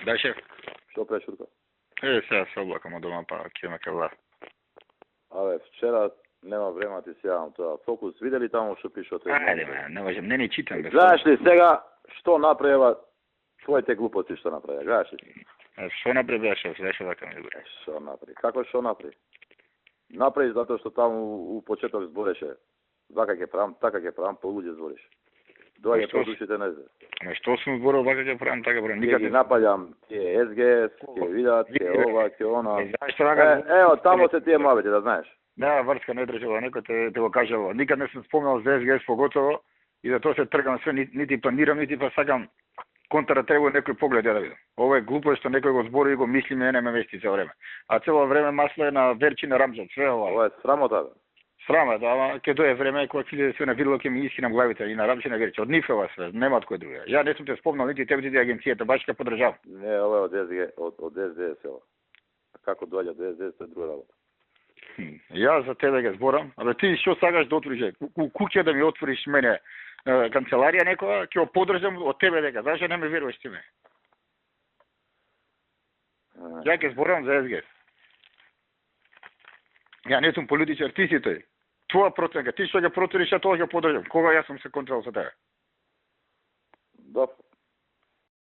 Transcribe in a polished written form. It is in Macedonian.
Да, шеф. Što prešurka? Сега се облакам од дома, па ќе ме кава. Абе, вчера нема време ти се јавам тоа. Фокус, видели таму што пише од Ајде, не можам, не ни читам. Знаеш ли сега што направила твоите глупости што направи? Знаеш ли? Што направи, шеф? Зашо така ми го? Што направи? Како што направи? Направи затоа што таму у почеток збореше. Вака ќе правам, така ќе правам, по луѓе збореше. Доаѓа тоа душите не знае. Ама што сум зборил вака ќе правам, така правам. Никад не напаѓам тие СГС, ќе видат, ќе ова, ќе она. Знаеш што вака? Ево, таму се тие мавите, да знаеш. Да, врска не држава, некој те го кажало. Никад не сум спомнал за СГС поготово и за тоа се тргам све, нити планирам, нити па сакам контра треба некој поглед да видам. Ова е глупо што некој го збори и го мисли, не ме вести цело време. А цело време масло е на Верчи на Рамзан, све ова. Ова е срамота, бе. Срама, да, ама ќе дое време кога ќе се на видело ќе ми искинам главите и на Рамзан на Верчи. Од нив е ова све, нема од кој друг. Ја не сум те спомнал нити тебе нити агенцијата, баш ќе подржав. Не, ова е од СГС, од СДС ова. А како доаѓа до СДС, тоа е друга работа. Јас за тебе ќе зборам, абе ти што сакаш да отвориш? Куќа да ми отвориш мене канцеларија некоја, ќе го подржам од тебе дека. Зашто не ме веруваш ти ме? Ја ќе зборам за СГС. Ја не сум политичар, ти си тој. Твоја проценка, ти што ќе протвориш, а тоа ќе подржам. Кога јас сум се контрол со тебе? Добро.